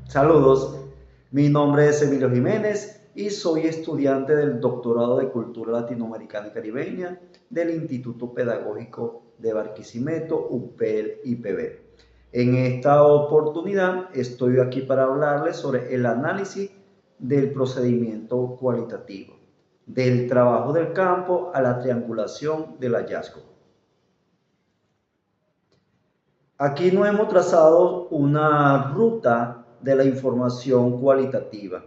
Saludos, mi nombre es Emilio Jiménez y soy estudiante del Doctorado de Cultura Latinoamericana y Caribeña del Instituto Pedagógico de Barquisimeto, UPEL-IPB. En esta oportunidad estoy aquí para hablarles sobre el análisis del procedimiento cualitativo, del trabajo del campo a la triangulación del hallazgo. Aquí nos hemos trazado una ruta de la información cualitativa,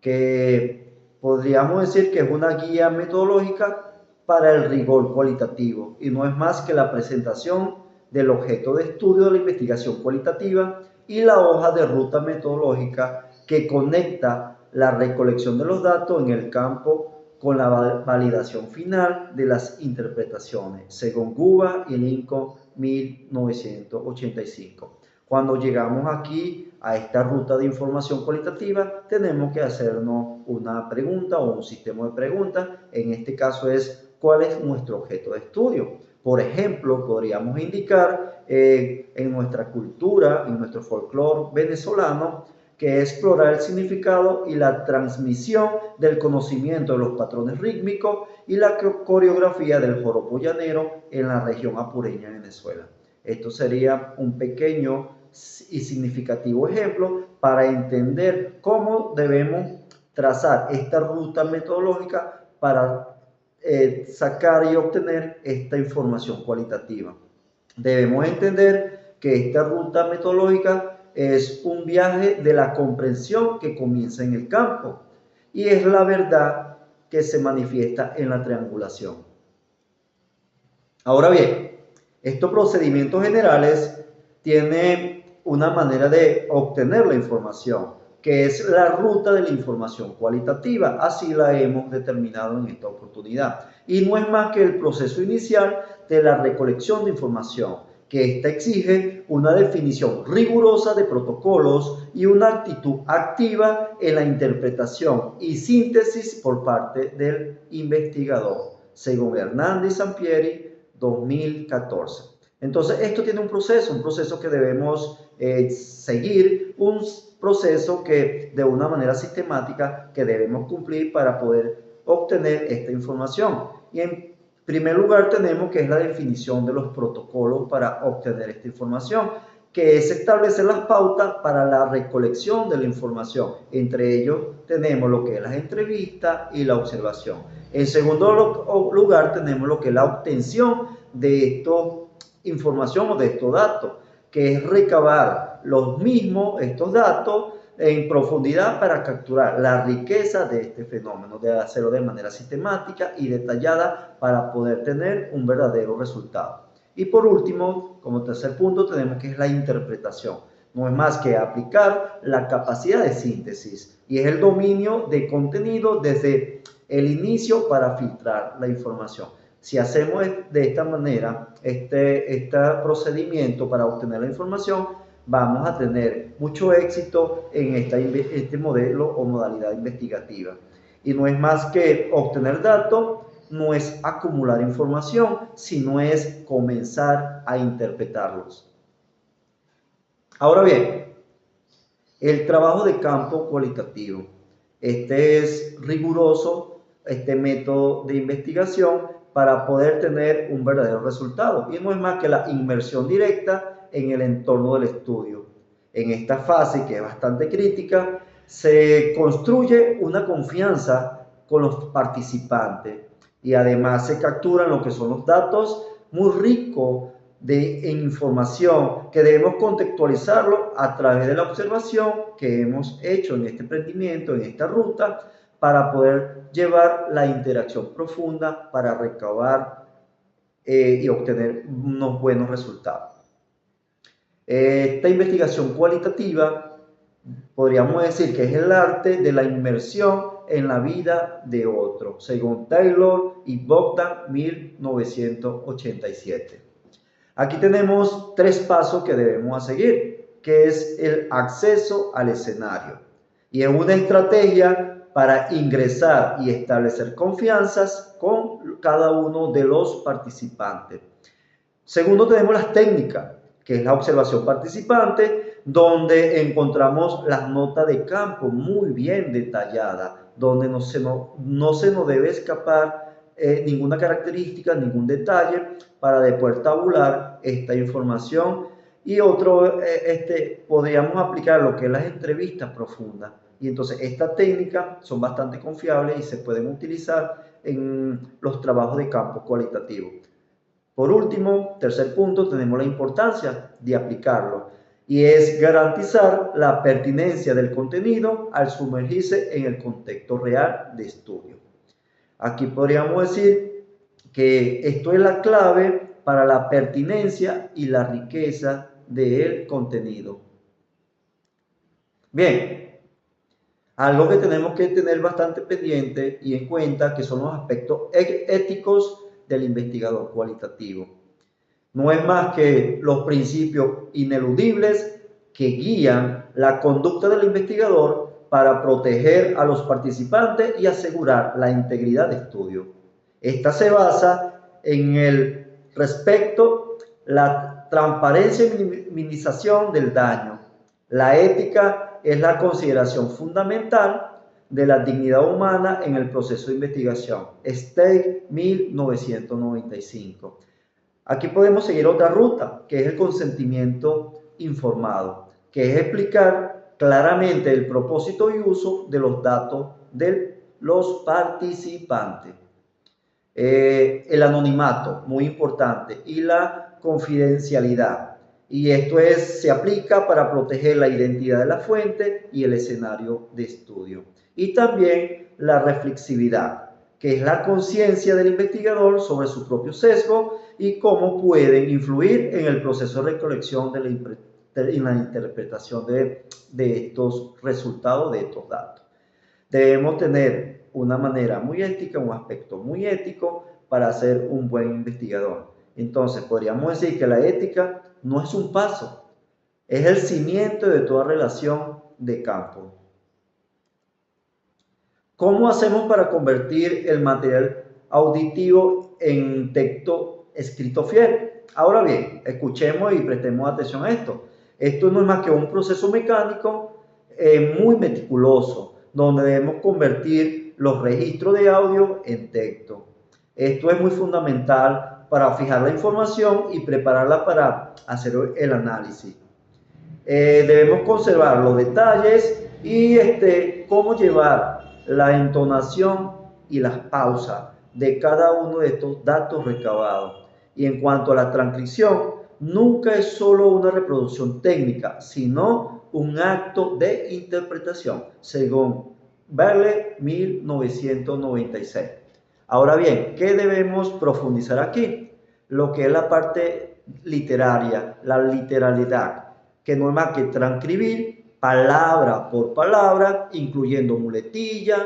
que podríamos decir que es una guía metodológica para el rigor cualitativo y no es más que la presentación del objeto de estudio de la investigación cualitativa y la hoja de ruta metodológica que conecta la recolección de los datos en el campo con la validación final de las interpretaciones, según Guba y Lincoln 1985. Cuando llegamos aquí a esta ruta de información cualitativa, tenemos que hacernos una pregunta o un sistema de preguntas. En este caso es, ¿cuál es nuestro objeto de estudio? Por ejemplo, podríamos indicar en nuestra cultura, en nuestro folclore venezolano, que es explorar el significado y la transmisión del conocimiento de los patrones rítmicos y la coreografía del joropo llanero en la región apureña de Venezuela. Esto sería un pequeño y significativo ejemplo para entender cómo debemos trazar esta ruta metodológica para sacar y obtener esta información cualitativa. Debemos entender que esta ruta metodológica es un viaje de la comprensión que comienza en el campo y es la verdad que se manifiesta en la triangulación. Ahora bien, estos procedimientos generales tienen una manera de obtener la información, que es la ruta de la información cualitativa. Así la hemos determinado en esta oportunidad. Y no es más que el proceso inicial de la recolección de información, que esta exige una definición rigurosa de protocolos y una actitud activa en la interpretación y síntesis por parte del investigador, según Hernández Sampieri, 2014. Entonces, esto tiene un proceso que debemos seguir, un proceso que de una manera sistemática que debemos cumplir para poder obtener esta información. Y en primer lugar tenemos que es la definición de los protocolos para obtener esta información, que es establecer las pautas para la recolección de la información. Entre ellos tenemos lo que es las entrevistas y la observación. En segundo lugar tenemos lo que es la obtención de esta información o de estos datos, que es recabar estos datos en profundidad para capturar la riqueza de este fenómeno, de hacerlo de manera sistemática y detallada para poder tener un verdadero resultado. Y por último, como tercer punto, tenemos que es la interpretación. No es más que aplicar la capacidad de síntesis y es el dominio de contenido desde el inicio para filtrar la información. Si hacemos de esta manera este procedimiento para obtener la información, vamos a tener mucho éxito en este modelo o modalidad investigativa. Y no es más que obtener datos, no es acumular información, sino es comenzar a interpretarlos. Ahora bien, el trabajo de campo cualitativo. Este es riguroso, este método de investigación para poder tener un verdadero resultado. Y no es más que la inmersión directa en el entorno del estudio. En esta fase, que es bastante crítica, se construye una confianza con los participantes y además se capturan lo que son los datos muy ricos de información que debemos contextualizarlo a través de la observación que hemos hecho en este emprendimiento, en esta ruta, para poder llevar la interacción profunda para recabar y obtener unos buenos resultados. Esta investigación cualitativa podríamos decir que es el arte de la inmersión en la vida de otro, según Taylor y Bogdan, 1987. Aquí tenemos 3 pasos que debemos seguir, que es el acceso al escenario. Y es una estrategia para ingresar y establecer confianzas con cada uno de los participantes. Segundo, tenemos las técnicas, que es la observación participante, donde encontramos las notas de campo muy bien detalladas, donde no se nos debe escapar ninguna característica, ningún detalle para después tabular esta información. Y otro, podríamos aplicar lo que es las entrevistas profundas. Y entonces estas técnicas son bastante confiables y se pueden utilizar en los trabajos de campo cualitativo. Por último, tercer punto, tenemos la importancia de aplicarlo y es garantizar la pertinencia del contenido al sumergirse en el contexto real de estudio. Aquí podríamos decir que esto es la clave para la pertinencia y la riqueza del contenido. Bien, algo que tenemos que tener bastante pendiente y en cuenta que son los aspectos éticos del investigador cualitativo. No es más que los principios ineludibles que guían la conducta del investigador para proteger a los participantes y asegurar la integridad de estudio. Esta se basa en el respeto, la transparencia y minimización del daño. La ética es la consideración fundamental de la dignidad humana en el proceso de investigación. Stake 1995. Aquí podemos seguir otra ruta, que es el consentimiento informado, que es explicar claramente el propósito y uso de los datos de los participantes. El anonimato, muy importante, y la confidencialidad. Y esto se aplica para proteger la identidad de la fuente y el escenario de estudio. Y también la reflexividad, que es la conciencia del investigador sobre su propio sesgo y cómo pueden influir en el proceso de recolección y la interpretación de estos resultados, de estos datos. Debemos tener una manera muy ética, un aspecto muy ético para ser un buen investigador. Entonces, podríamos decir que la ética no es un paso, es el cimiento de toda relación de campo. ¿Cómo hacemos para convertir el material auditivo en texto escrito fiel? Ahora bien, escuchemos y prestemos atención a esto. Esto no es más que un proceso mecánico muy meticuloso, donde debemos convertir los registros de audio en texto. Esto es muy fundamental para fijar la información y prepararla para hacer el análisis. Debemos conservar los detalles y cómo llevar la entonación y las pausas de cada uno de estos datos recabados. Y en cuanto a la transcripción, nunca es solo una reproducción técnica, sino un acto de interpretación, según Berle 1996. Ahora bien, ¿qué debemos profundizar aquí? Lo que es la parte literaria, la literalidad, que no es más que transcribir palabra por palabra, incluyendo muletillas,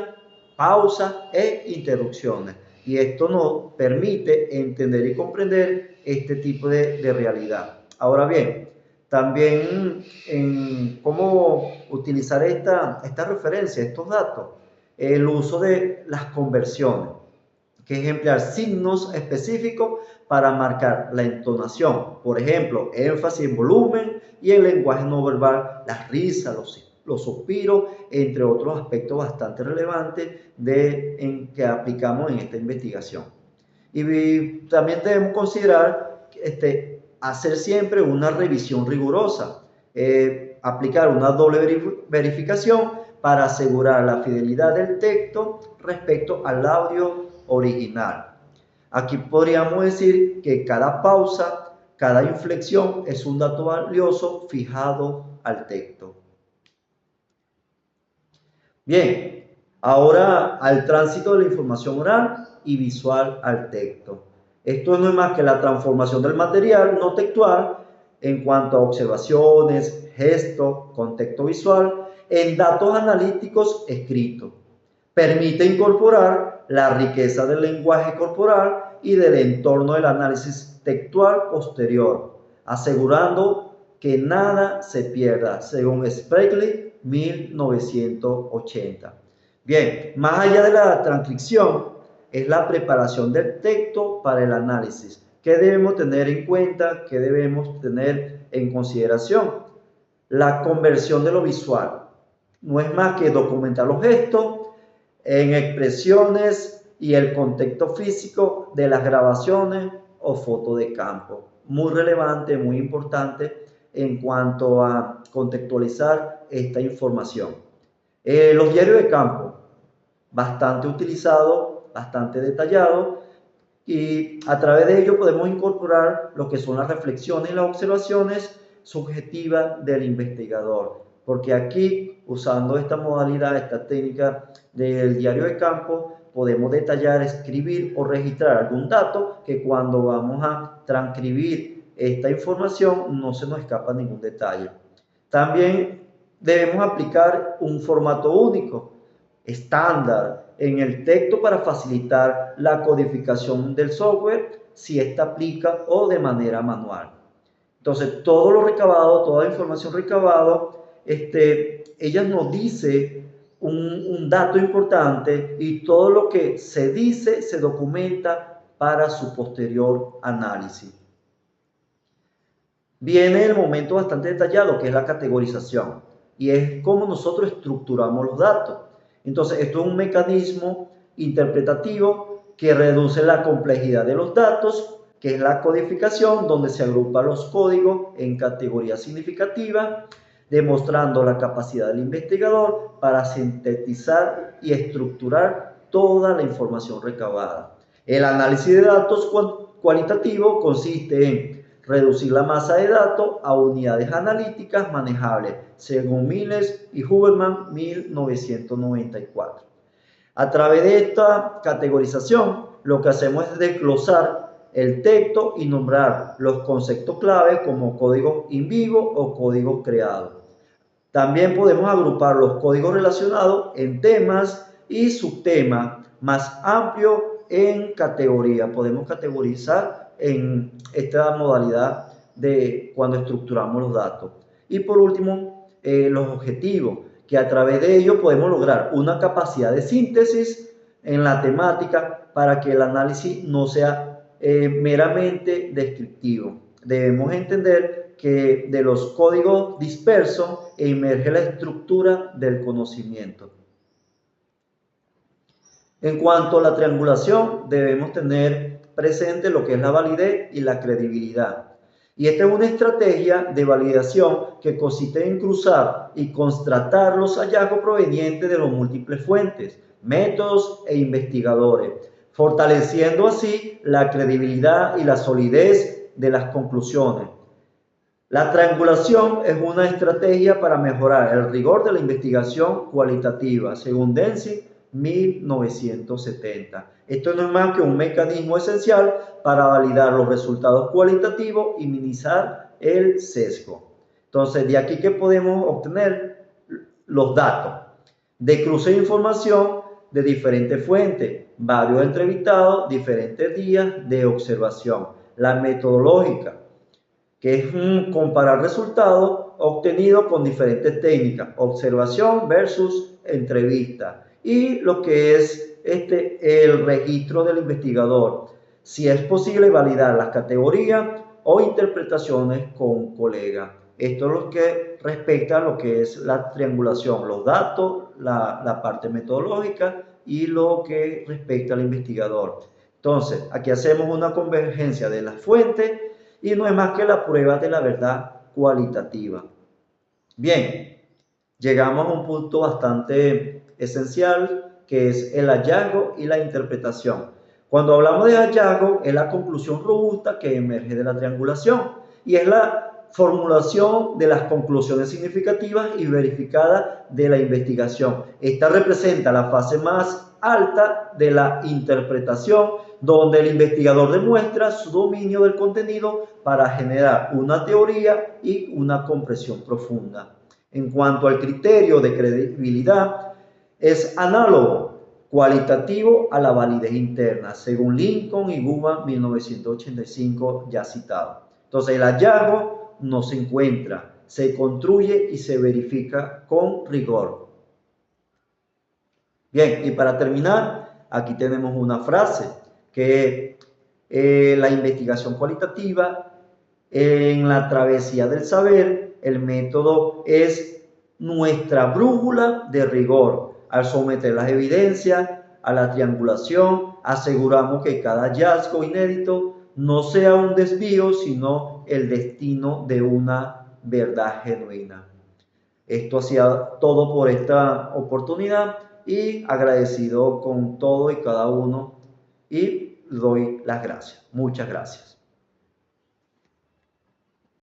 pausas e interrupciones. Y esto nos permite entender y comprender este tipo de realidad. Ahora bien, también en cómo utilizar esta referencia, estos datos, el uso de las conversiones, que es emplear signos específicos para marcar la entonación. Por ejemplo, énfasis en volumen y en lenguaje no verbal, las risas, los suspiros, entre otros aspectos bastante relevantes que aplicamos en esta investigación. Y también debemos considerar hacer siempre una revisión rigurosa, aplicar una doble verificación para asegurar la fidelidad del texto respecto al audio original. Aquí podríamos decir que cada pausa, cada inflexión es un dato valioso fijado al texto. Bien, ahora al tránsito de la información oral y visual al texto. Esto no es más que la transformación del material no textual en cuanto a observaciones, gestos, contexto visual en datos analíticos escritos. Permite incorporar la riqueza del lenguaje corporal y del entorno del análisis textual posterior, asegurando que nada se pierda, según Spragley 1980. Bien, más allá de la transcripción, es la preparación del texto para el análisis. ¿Qué debemos tener en cuenta? ¿Qué debemos tener en consideración? la conversión de lo visual. No es más que documentar los gestos en expresiones y el contexto físico de las grabaciones o fotos de campo. Muy relevante, muy importante en cuanto a contextualizar esta información. Los diarios de campo, bastante utilizados, bastante detallados, y a través de ello podemos incorporar lo que son las reflexiones y las observaciones subjetivas del investigador. Porque aquí, usando esta modalidad, esta técnica del diario de campo, podemos detallar, escribir o registrar algún dato que cuando vamos a transcribir esta información no se nos escapa ningún detalle. También debemos aplicar un formato único, estándar, en el texto para facilitar la codificación del software si ésta aplica o de manera manual. Entonces, todo lo recabado, toda la información recabada, ella nos dice un dato importante y todo lo que se dice se documenta para su posterior análisis. Viene el momento bastante detallado que es la categorización y es cómo nosotros estructuramos los datos. Entonces, esto es un mecanismo interpretativo que reduce la complejidad de los datos, que es la codificación, donde se agrupan los códigos en categorías significativas, demostrando la capacidad del investigador para sintetizar y estructurar toda la información recabada. El análisis de datos cualitativo consiste en reducir la masa de datos a unidades analíticas manejables, según Miles y Huberman, 1994. A través de esta categorización, lo que hacemos es desglosar el texto y nombrar los conceptos clave como códigos in vivo o códigos creados. También podemos agrupar los códigos relacionados en temas y subtemas más amplios en categorías. Podemos categorizar en esta modalidad de cuando estructuramos los datos. Y por último, los objetivos, que a través de ellos podemos lograr una capacidad de síntesis en la temática para que el análisis no sea meramente descriptivo. Debemos entender que de los códigos dispersos emerge la estructura del conocimiento. En cuanto a la triangulación, debemos tener presente lo que es la validez y la credibilidad. Y esta es una estrategia de validación que consiste en cruzar y constatar los hallazgos provenientes de las múltiples fuentes, métodos e investigadores, fortaleciendo así la credibilidad y la solidez de las conclusiones. La triangulación es una estrategia para mejorar el rigor de la investigación cualitativa, según Dempsey, 1970. Esto no es más que un mecanismo esencial para validar los resultados cualitativos y minimizar el sesgo. Entonces, de aquí que podemos obtener los datos de cruce de información de diferentes fuentes, varios entrevistados, diferentes días de observación. La metodológica, que es comparar resultados obtenidos con diferentes técnicas, observación versus entrevista, y lo que es el registro del investigador, si es posible validar las categorías o interpretaciones con colegas. Esto es lo que respecta a lo que es la triangulación, los datos, la parte metodológica y lo que respecta al investigador. Entonces, aquí hacemos una convergencia de las fuentes y no es más que la prueba de la verdad cualitativa. Bien, llegamos a un punto bastante esencial que es el hallazgo y la interpretación. Cuando hablamos de hallazgo es la conclusión robusta que emerge de la triangulación y es la formulación de las conclusiones significativas y verificadas de la investigación. Esta representa la fase más alta de la interpretación, donde el investigador demuestra su dominio del contenido para generar una teoría y una comprensión profunda. En cuanto al criterio de credibilidad, es análogo, cualitativo a la validez interna, según Lincoln y Buba, 1985, ya citado. Entonces, el hallazgo no se encuentra, se construye y se verifica con rigor. Bien, y para terminar, aquí tenemos una frase que la investigación cualitativa en la travesía del saber el método es nuestra brújula de rigor. Al someter las evidencias a la triangulación, aseguramos que cada hallazgo inédito no sea un desvío, sino el destino de una verdad genuina. Esto hacía todo por esta oportunidad y agradecido con todo y cada uno y doy las gracias. Muchas gracias.